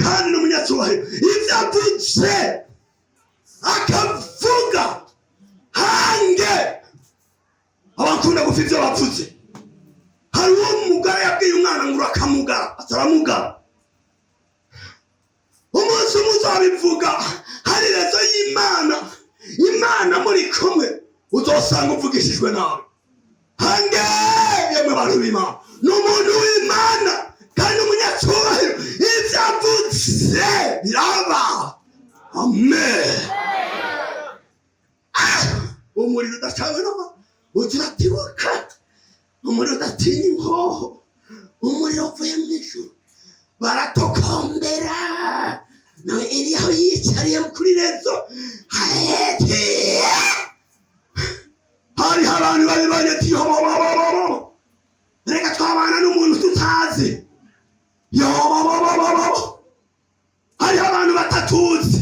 kandi n'umunyacyubahiro ibyo avuze akavuga hange abakunda gufa ibyo bavuze. hari uwo mugara yabwiye umwana ngo urakamugara ataramugara. umunsi umwe uzabivuga hari rezo y'Imana, Imana muri kumwe uzosanga uvugishijwe nawe. hange yemwe bantu b'Imana n'umuntu w'Imana kandi umunyacyubahiro ibyo avuze biraba. Amen. umuriro udacanywe n'ama ugira atibuka, umuriro udatinya imhoho, umuriro uvuye mu ijuru. baratokombera nawe Eliyahu yicariye kuri rezo. hari abantu bari banyeti yobobobobobo, reka twabana n'umuntu tutazi. yobobobobobo, hari abantu batatuzi,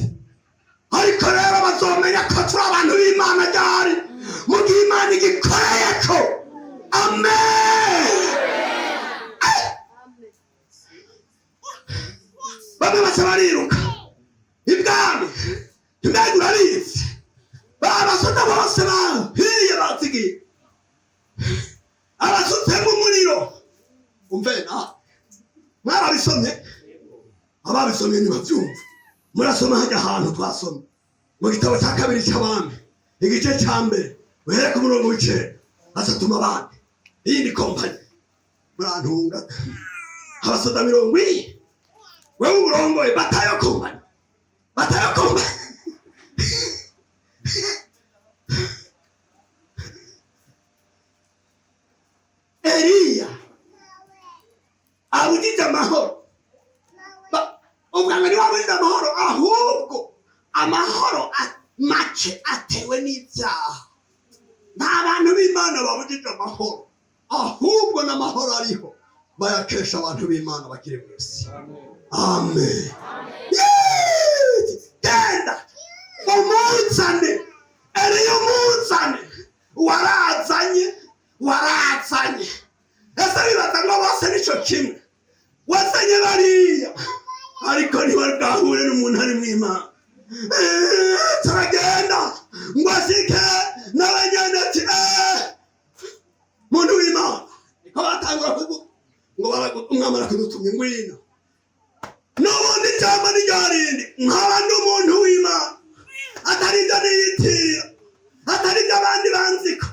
ariko rero bazomenya ko turi abantu b'Imana ryari mu gihe Imana igikoreye ko. Amen. bamwe bose bariruka ibwami, imbega urabizi, babasoda bose bahiye batigiye abasutse mu muriro. umvena mwarabisomye, ababisomye ntibabyumva. murasoma hajya ahantu twasomye mu gitabo cya kabiri cy'Abami igice cya mbere uhere ku murongo w'icenda. asatuma abandi iyindi kompanyi murantunga abasoda 70 wewe urongoye batayo kompanyi. Eliya abujije amahoro. ubwanga ni wabujije amahoro, ahubwo amahoro make atewe n'ibyaha. nta bantu b'Imana babujije amahoro, ahubwo n'amahoro ariho bayakesha abantu b'Imana bakiri mu isi. Amen. genda umunzane, Eliya umunzane. warazanye ese bibaza ngo bose nico kimwe. wazanye bariya ariko ntibari bwahure n'umuntu ari mu Imana. turagenda ngo asike n'abanyaneti muntu w'Imana niko batangura kuvuga ngo umwami arakudutumye ngwino. n'ubundi cyangwa n'iryarindi nkaba n'umuntu w'Imana atari ibyo niyitirira, atari ibyo abandi banziko.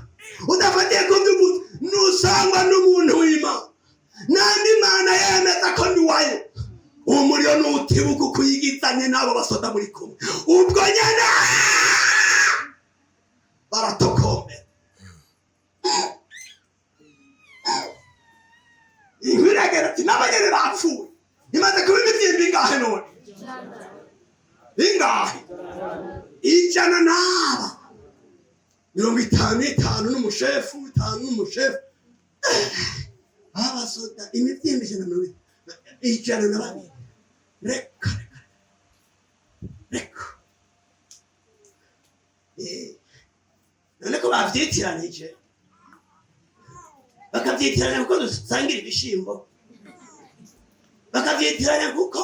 udafatiye ku by'umuntu nusangwa n'umuntu w'Imana n'andi Mana yemeza ko ndi wayo. umuriro n'utibuka ukuyigizanye n'abo basoda muri kumwe, ubwo nyene baratokombera. inkwiregera ati n'abanyene bapfuye. imaze kuba imibyimba ingahe none? ingahe? 150 n'umushefu 5 n'umushefu. abasoda imibyimba 120. reka none ko bavyitiranyije, bakavyitiranya kuko dusangira ibishimbo, bakavyitiranya kuko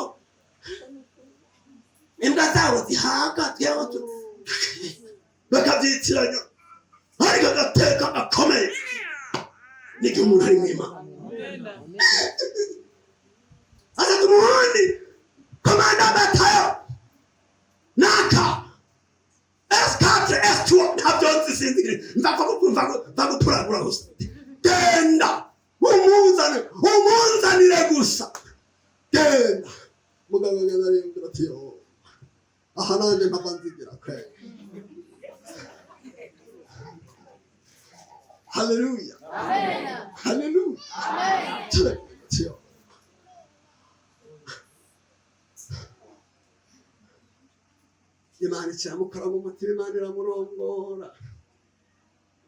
imbwa zabo zihaga tweho bakavyitiranya. ariko agateka gakomeye n'igihe umuntu ari mu Imana. asatumuhandi komanda batayo naka S4 S2 ntabyo nzisinzire mvagupuragura gusa. genda umunzanire gusa. genda muganga yararembera ati aha nanjye nkavanzigira kwe. haleluya, haleluya. Imana ikiramukora mu mutima, Imana iramurongora.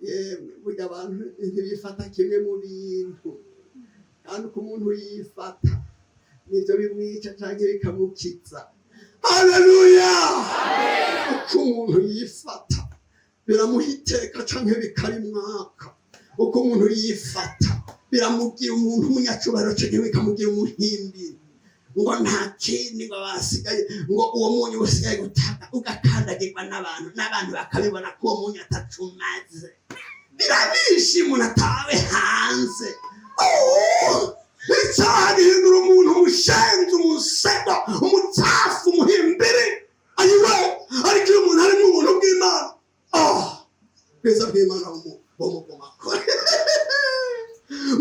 yemwe burya abantu ntibifata kimwe mu bintu, kandi uko umuntu yifata nibyo bimwica cyangwa bikamukiza. haleluya. uko umuntu yifata biramuha iteka cyangwa bikarimwaka. uko umuntu yifata biramugira umuntu w'umunyacubahiro cyangwa bikamugira umuhimbi. ngo nta kindi ngo basigaye ngo uwo munyu usigaye gutaka ugakandagirwa n'abantu bakabibona ko uwo munyu atacumaze. Birabishe umuntu atawe hanze. Icyaha gihindura umuntu umushenzi, umusego, umutsafu, umuhimbiri. Ayiwe, ariko iyo umuntu ari mu buntu bw'Imana, bwiza bw'Imana bumukomakora.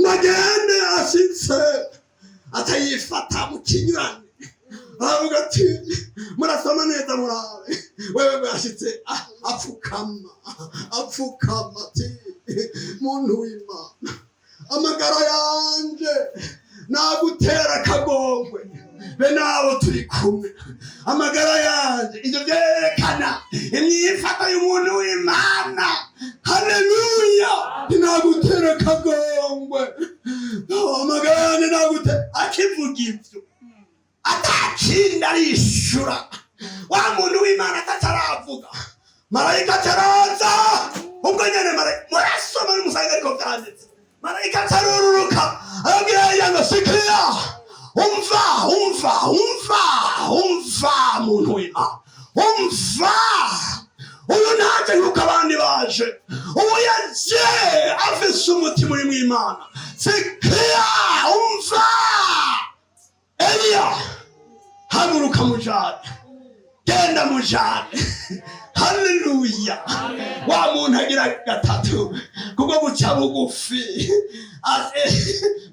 Magende ashitse atayifata mu kinyurane, aravuga ati murasoma neza murabe. Wewe bwashitse apfukama ati muntu w'Imana, amagara yanje nagutera akagongwe be nabo turi kumwe. Amagara yanje ibyo byerekana imyifato y'umuntu w'Imana. Haleluya! Nagutera akagongwe, amagara yanje nagutera. Akivuga ibyo atakindi arishura. Wa muntu w'Imana ataravuga, marayika ataraza. Ubwo nyene marayika murasoma n'umusanga ariko byanditse, marayika atarururuka arabwira yango sikia, umva muntu w'Imana, umva. Uyu ntaje nk'uko abandi baje, ubu yaje afise umutima uri mw'Imana. Sikia, umva. Eliya, haguruka mujane, genda mujane. Haleluya! Wa muntu agira gatatu kuko guca bugufi.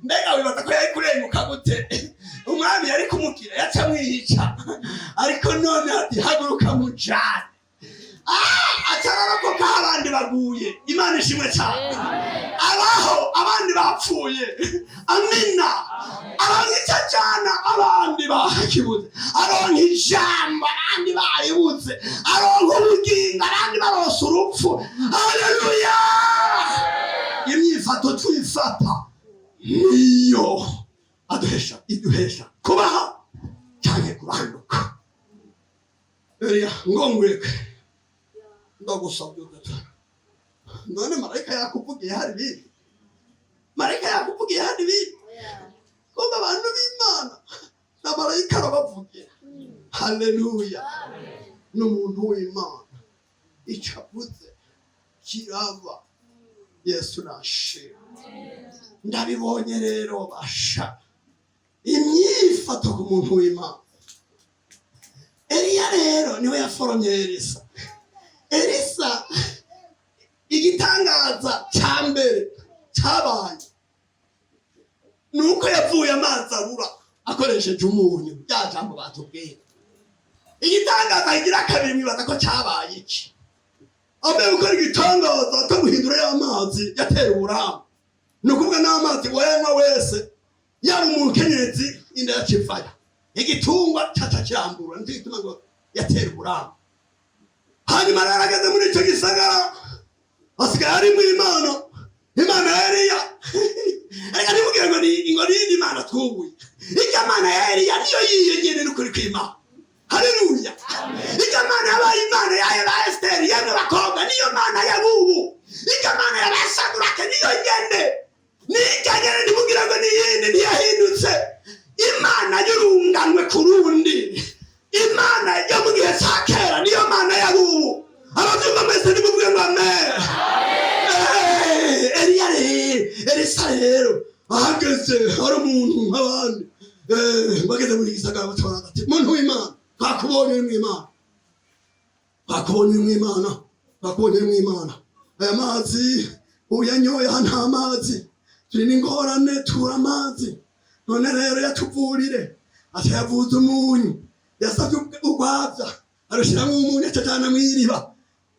Mbega wibaza ko yari kurenguka gute? Umwami yari kumukira yaca mwica, ariko none ati haguruka mujane. Atararako abandi baguye. Imana ishimwe cyane. Abaho abandi bapfuye, amina. Arangica cyane abandi bakibuze, aronka ijambo abandi bayibuze, aronka ubugingo abandi barose urupfu. Haleluya! Imyifato twifata niyo iduhesha kubaha cyane kubanduka. Eliya ngongweke ndagusabye gatatu. None marayika yakuvugiye hari bibi? Marayika yakuvugiye hari bibi? Kumbe abantu b'Imana na marayika arabavugira. Haleluya! N'umuntu w'Imana icavuze kiraba. Yesu nashimwe. Ndabibonye rero basha imyifato ku muntu w'Imana. Eliya rero niwe yaforomye Elisa. Igitangaza cya mbere cyabaye nuko yavuye amazi abura akoresheje umunyu. Bya jambo batubwiye. Igitangaza kigira kabiri mwibaza ko cyabaye iki? Abe ukora igitangaza cyo guhindura y'amazi yatera uburambe. Nukuvuga n'amazi wema wese yaba umuntu kenyezi inda yakivaya, igitungwa cyatacyambura ndi gituma ngo yatera uburambe. Hanyuma arageze muri icyo gisagara, asigaye ari mu Imana ya Eliya. Ariko nimubwira ngo ni Imana twubuye. Ijya Mana ya Eliya niyo yiyegene n'ukuri kw'Imana. Haleluya! Ijya Mana yabaye Imana ya Esiteri yemwe bakobwa, niyo Mana ya bubu. Ijya Mana ya Saduraka niyo ngende. Nijyagene nimubwira ngo niyende ntiyahindutse. Imana y'urunganwe ku rundi, Imana yo mu gihe cya kera niyo Mana ya bubu. Ababyumva mwese nimubwira ngo amen. Elisa rero ahageze ari umuntu nk'abandi. Bageze muri gisagara batwara ati muntu w'Imana, twakubonye mw'Imana. Aya mazi uyanyoye nta mazi, turi n'ingorane tubura amazi. None rero yatuvurire, atayavuza umunyu, yasabye urwabya arushyiramo umunyu acajana mw'iriba.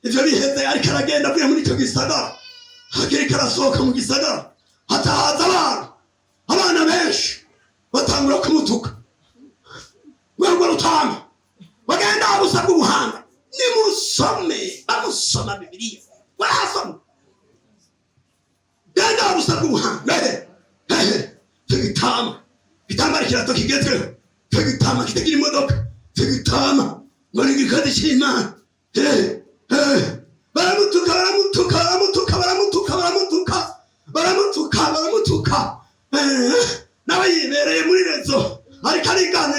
Ivyo biheze ariko aragenda avuye muri icyo gisagara, hakiri karasohoka mu gisagara, hatahaza abana benshi batangura kumutuka. Mwebwe rutanga bagenda babusabwa ubuhanga. Nimusome bamusoma Bibiliya, barasoma genda babusabwa ubuhanga. Igitama kirato kigezweho, igitama kitagira imodoka, igitama ngo ni igikadi cy'Imana. Baramutuka nawe yibereye muri rezo ariko arigana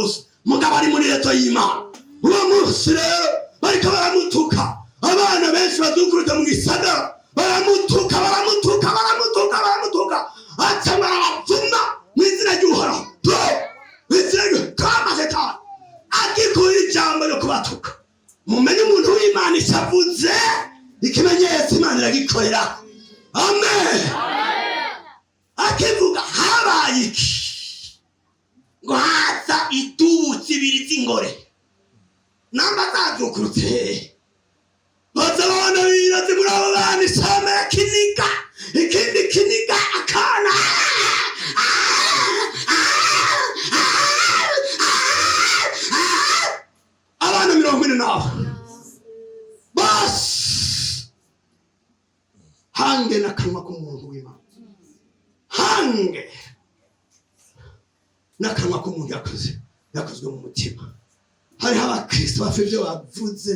busa mugabo ari muri leta y'Imana. Uwo munsi rero bariko baramutuka, abana benshi bazukuruza mu gisagara baramutuka aca barabavuma mu izina ry'Uhoraho, mu izina ry'Uhoraho agikura ijambo ryo kubatuka. Mumenye umuntu w'Imana isavuze ikimenyetso Imana iragikorera. Amen. Akivuga habaye iki ngo haza idubu zibiri z'ingore namba zazukurutse baza abana birazi muri abo bana isama ya kiniga ikindi kiniga akana abana 40 basi hange n'akanwa k'umuntu w'Imana, hange n'akanwa k'umuntu yakozwe mu mutima. Hariho abakristo bafite ibyo bavuze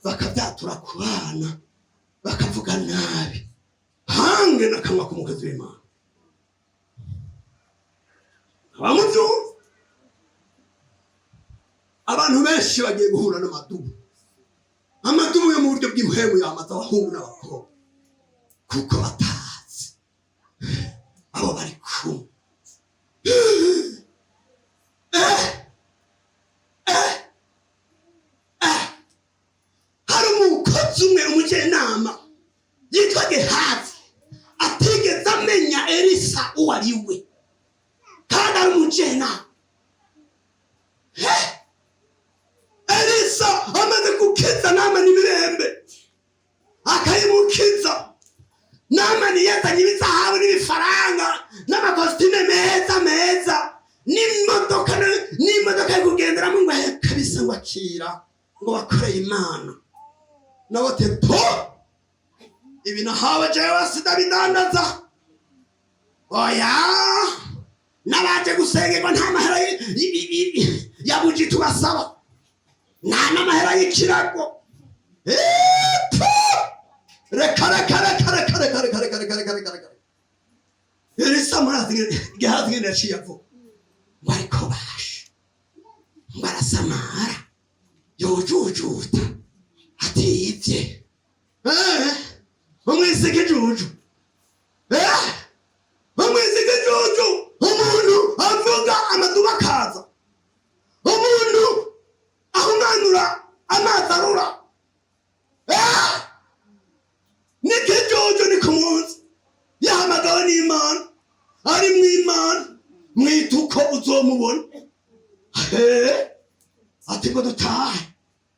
bakabyatura ku bana bakavuga nabi, hange n'akanwa k'umukozi w'Imana. Abamuvyumva abantu benshi bagiye guhura n'amadubu yo mu buryo bw'impwemu yamaze abahungu n'abakobwa kuko batazi abo bari kumwe. Hari umukozi umwe umujenama yitwa Gehazi atigeze amenya Elisa uwo ari we kandi ari umujenama. Elisa amaze gukiza Namani ibirembe akayimukiza. Namani yazanye ibizahabu n'ibifaranga n'amakositime meza n'imodoka yo kugenderamo ngo kabisa ngo akira ngo bakoreye Imana. Nabo tepo ibi nahawe jewe sitabidandaza. Oya nabaje gusengerwa nta mahera yabuji tubasaba, nta n'amahera y'ikirago. Reka Elisa murazi Gehazi ngene yaciye avuga ngo ariko bashe ngo arasamara yojujuta atiyivye umwisike juju umuntu avuga amaduba akaza, umuntu ahumanura amazi arura n'ikijojo ni ku munsi yahamagawe n'Imana, ari mw'Imana mwituko uzomubona. Ati ngo dutahe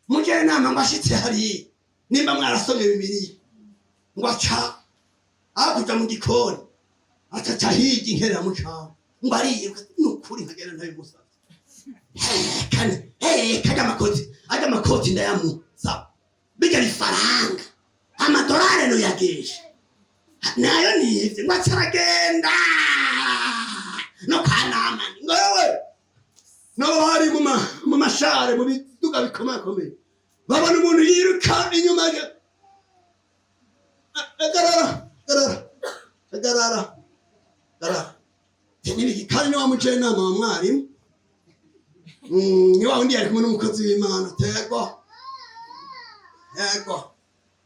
mugere nama ngo ashitse hariya nimba mwarasomye Bibiliya ngo aca akuja mu gikoni acaca hirya inkerera mu cama ngo ariye nukuri nkagera ntabimusavye. Aja amakoti ndayamuza bijya bifaranga amadolari no yagesha nayo nivye ngo acaragenda no kwa Namani ngo yewe no hari mu mashare mu biduga bikomakomeye babona umuntu yiruka inyuma ye agarara nibi kandi wa mujenama wa mwarimu ni wa undi ari kumwe n'umukozi w'Imana tego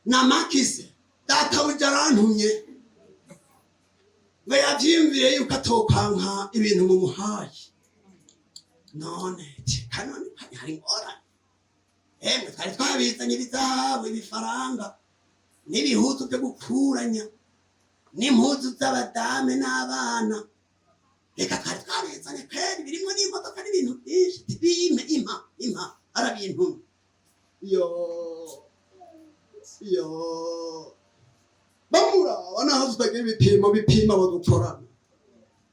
na makise data ujarantumye ngo yavyimvire yuko atokanka ibintu mu muhaye none kanone hari ngorane. Twari twabizanye ibizahabu ibifaranga n'ibihuzu byo gukuranya n'impuzu z'abadame n'abana, reka twari twabizanye kweri birimo n'imodoka n'ibintu byinshi bime impa arabintu yo bamuraba naho tutagira ibipimo badukorana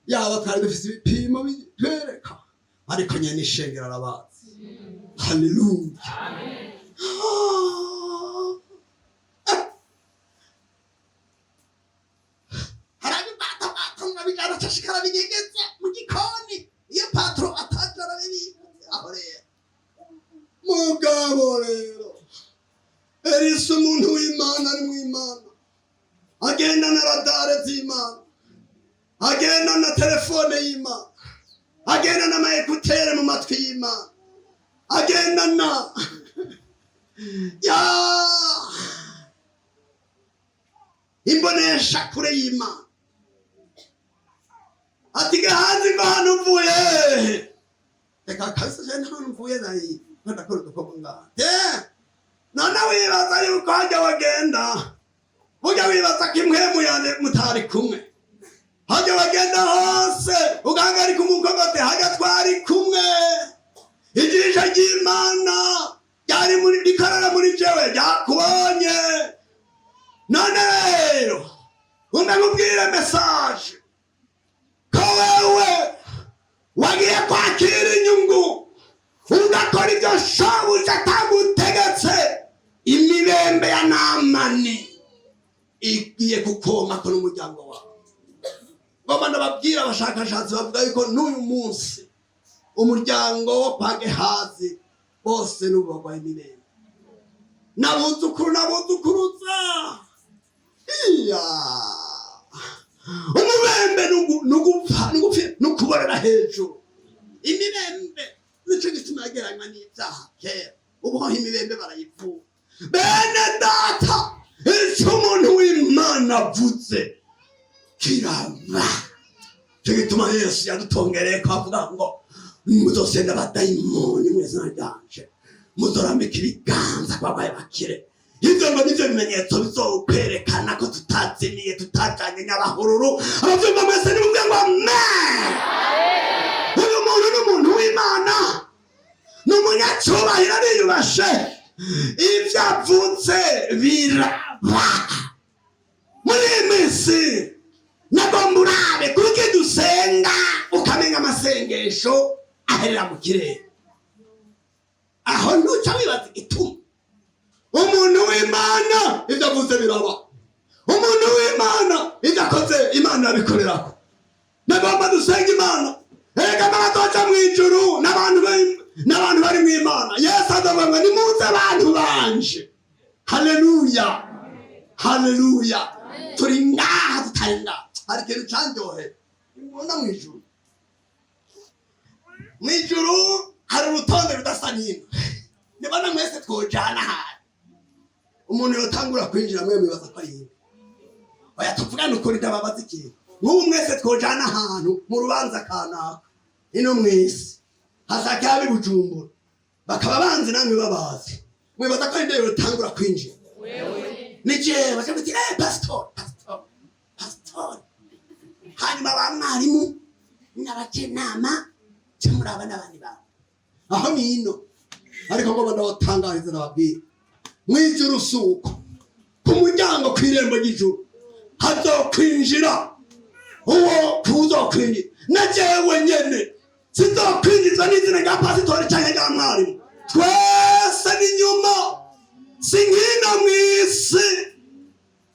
yaba twari dufise ibipimo bitwereka ariko nyene ishengero arabazi. Haleluya, amen. Harabibata ngabijana cyashikara binyegeza mu gikoni iyo patro atajara bibi aho rero mugabo rero Elisa umuntu w'Imana ari mw'Imana agenda na radare z'Imana agenda na telefone y'Imana agendana amayekutere mu matwi y'Imana, agendana ya imbonesha kure y'Imana. Ati gahanzi ngo hano mvuye, reka kabisa cyane hano mvuye nayi ndakora udukorwa ngaha. None wibaza yuko hajya wagenda, ujya wibaza ko impwemu yane mutari kumwe, hajya wagenda hose ugahagarika umukogote, hajya twari kumwe. Ijisho ry'Imana ryari muri rikorera muri jewe ryakubonye. None rero umbe nkubwire message ko wewe wagiye kwakira inyungu ugakora ibyo shobuja atagutegetse, imibembe ya Namani igiye kukomako n'umuryango wawe. Ngoma ndababwira abashakashatsi bavuga yuko n'uyu munsi umuryango wo kwa Gehazi bose n'ubagwa imibembe, n'abuzukuru n'abuzukuruza. Umubembe nugupfa nukuborera hejuru. Imibembe nico gituma yageranywa n'ibyaha kera, ubuho imibembe barayivuga. Bene data, icyo umuntu w'Imana avuze kiraba. Cyo gituma Yesu yadutongereye ko avuga ngo muzosenda abadayimoni mu izina ryanje, muzorambika ibiganza kwabaye bakire. Ibyo ngo nivyo bimenyetso bizokwerekana ko tutazimiye, tutajanye n'abahururu. Abavyumva mwese nimuvuge ngo amen. Uyu muntu n'umuntu w'Imana, n'umunyacubahiro ariyubashe, ibyo avuze biraba. Muri iyi minsi nagomba urabe kuko dusenga ukamenya amasengesho aherera mu kirere, aho ntuca wibaza igituma. Umuntu w'Imana ibyo avuze biraba. Umuntu w'Imana ibyo akoze Imana yabikorerako. Nagomba dusenga Imana, erega n'abatoca mu ijuru n'abantu bari mu Imana. Yesu azavuga ngo nimuze abantu banje. Haleluya, haleluya. Turi ngaha tutari ngaha. Hari ikintu candyohera mbona mu ijuru. Mu ijuru hari urutonde rudasa n'ino. Nibona mwese twojana hari umuntu yotangura kwinjira mwe mwibaza ko ari yinde. Oya tuvugana ukuri ndababaza ikintu. Nk'ubu mwese twojana ahantu mu rubanza kanaka ino mwese hasakabi Bujumbura, bakaba banzi namwe babazi, mwibaza ko inde yotangura kwinjira? Wewe ni jewe bakavuga pastor. Hanyuma abamwarimu n'abakenama cyamuraba n'abandi bantu aho nino. Ariko ngo ndawatangariza nababwira mwijuru suko ku muryango kw'irembo ry'ijuru hazokwinjira uwo tuzokwinjira. Na jewe nyene sizokwinjizwa n'izina rya pasitori canke rya mwarimu, twese ni nyuma. Sinkino mw'isi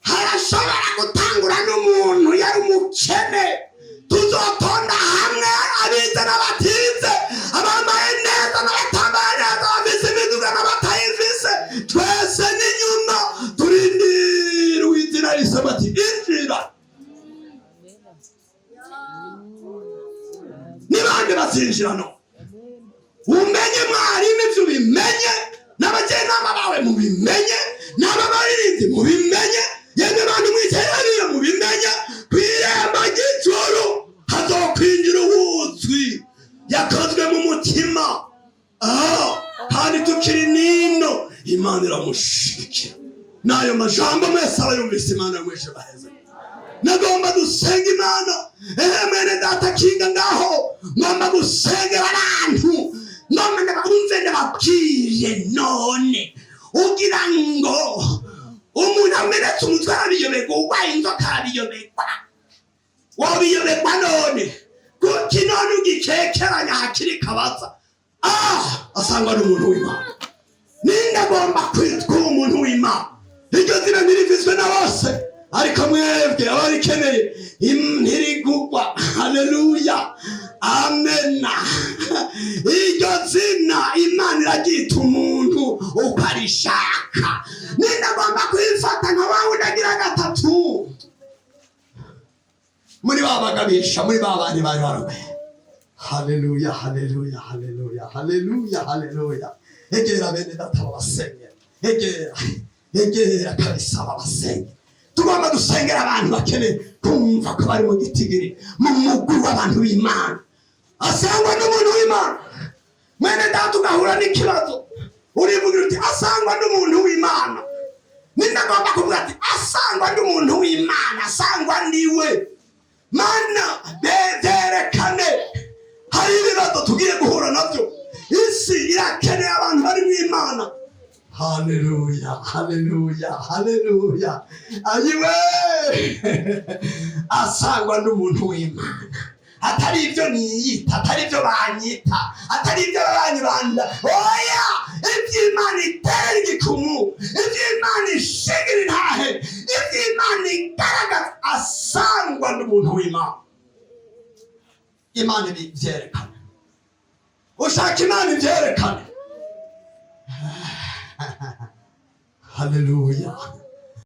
harashobora gutangura n'umuntu yari umukene, tuzotonda hamwe abize n'abatize, abambaye neza n'abatambaye neza, abafise imiduga n'abatayifise, twese ni nyuma. Turindira uw'izina risaba ati injira. Nibande bazinjira no umenye mwarimu ivyo ubimenye, n'abajenama bawe mubimenye, n'ababaririmbyi mubimenye, yemwe bantu mwicaraniye mubimenye. Kw'irembo ry'ijuru hazokwinjira uwuzwi yakozwe mu mutima. Kandi tukiri nino Imana iramushigikira. N'ayo majambo mwese abayumvise Imana yamwishe baheze. Nagomba dusenga Imana. Mwene data kinga ngaho ngomba gusengera abantu, ngomba ndabumve ndababwire none ugira ngo umuntu amenetse umutwe arabiyobegwa, urwaye inzoka arabiyobegwa, wabiyobegwa none kuki none ugikekeranya hakiri kabaza asanga ari umuntu w'Imana. Ninde agomba kwitwa umuntu w'Imana? Iryo zina ntirivizwe na bose, ariko mwebwe abarikeneye ntirigugwa. Haleluya, amena. Iryo zina Imana iraryita umuntu uko arishaka. Ninde agomba kwifata nka wawe udagira gatatu muri babagabisha, muri babandi bari barobe? haleluya haleluya haleluya haleluya haleluya. Egera bene data babasenge, egera kabisa babasenge. Tugomba dusengera abantu bakeneye kumva ko bari mu gitigiri mu mugwi w'abantu b'Imana, asangwa n'umuntu w'Imana. Mwene data ugahura n'ikibazo urivugira uti asangwa n'umuntu w'Imana. Nindagomba kuvuga ati asangwa n'umuntu w'Imana, asangwa niwe mana. Berekane hari ibibazo tugiye guhura nabyo. Isi irakeneye abantu bari mu Imana. Haleluya haleluya haleluya. Ayiwe asangwa n'umuntu w'Imana, atari ibyo niyita, atari ibyo banyita, atari ibyo banyibanda. Oya, iby'Imana itera igikumu, iby'Imana ishingira intahe, iby'Imana igaragaza. Asangwa n'umuntu w'Imana. Imana ibyerekane. Ushaka Imana ibyerekane. Haleluya.